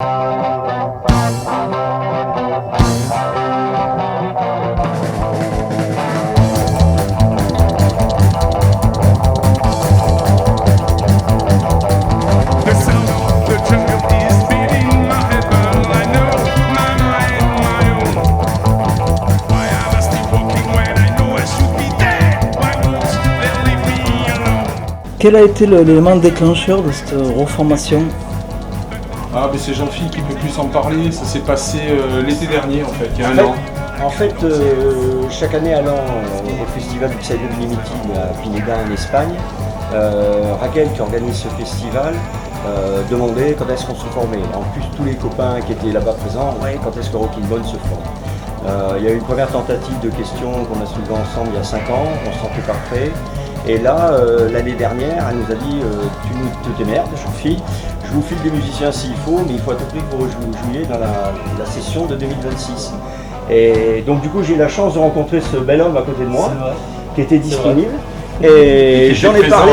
Quel a été l'élément déclencheur de cette reformation? Ah, mais c'est Jean-Philippe qui peut plus en parler. Ça s'est passé l'été dernier, en fait, il y a un an. En fait, chaque année allant au festival du Psy Unlimited à Pineda en Espagne, Raquel qui organise ce festival demandait quand est-ce qu'on se formait. En plus, tous les copains qui étaient là-bas présents, quand est-ce que Rockin' Bone se forme. Il y a eu une première tentative de question qu'on a soulevée ensemble il y a 5 ans, on se sentait pas prêt. Et là, l'année dernière, elle nous a dit tu te démerdes, Jean-Philippe, je vous file des musiciens s'il faut, mais il faut à tout prix que vous jouiez dans la session de 2026. Et donc du coup, j'ai eu la chance de rencontrer ce bel homme à côté de moi, qui était disponible. Et j'en ai parlé,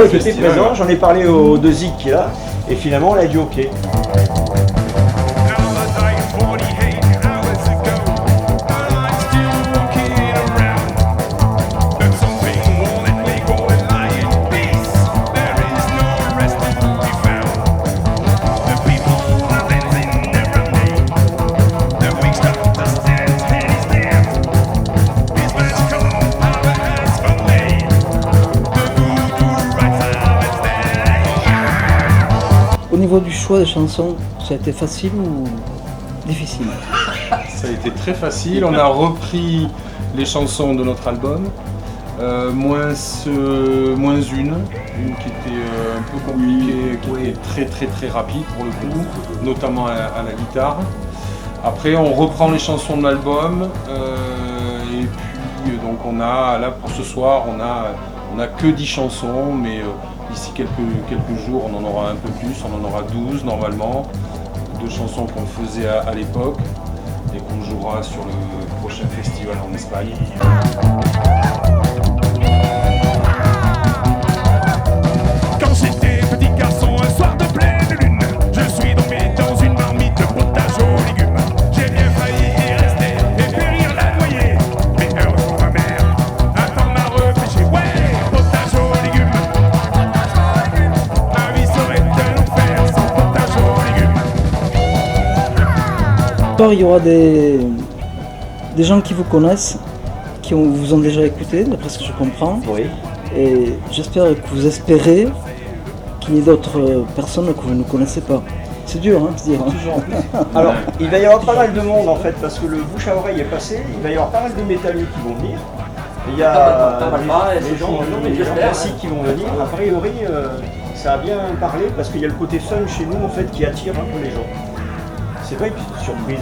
qui était présent, j'en ai parlé aux deux Zig qui est là, et finalement, elle a dit OK. Au niveau du choix des chansons, ça a été facile ou difficile? Ça a été très facile. On a repris les chansons de notre album, moins une qui était un peu compliquée, qui était très rapide pour le coup, notamment à la guitare. Après, on reprend les chansons de l'album et puis donc on a là pour ce soir, on a que 10 chansons, mais d'ici quelques jours, on en aura un peu plus, on en aura 12 normalement, de chansons qu'on faisait à l'époque et qu'on jouera sur le prochain festival en Espagne. Quand j'étais petit garçon, un soir de pleine lune, je suis tombé dans une marmite de potage aux légumes. J'ai bien failli y rester et périr la noyée, mais heureusement ma mère attend m'a repêché. Ouais, potage aux légumes. Ma vie serait un enfer sans potage aux légumes. Il y aura des gens qui vous connaissent, qui vous ont déjà écouté, d'après ce que je comprends. Oui. Et j'espère que vous espérez qu'il y ait d'autres personnes que vous ne connaissez pas. C'est dur, hein, de dire. Alors, il va y avoir pas mal de monde en fait, parce que le bouche à oreille est passé, il va y avoir pas mal de métalleux qui vont venir. Il y a les gens classiques qui vont venir. A priori, ça a bien parlé, parce qu'il y a le côté fun chez nous en fait qui attire un peu les gens. C'est pas une petite surprise.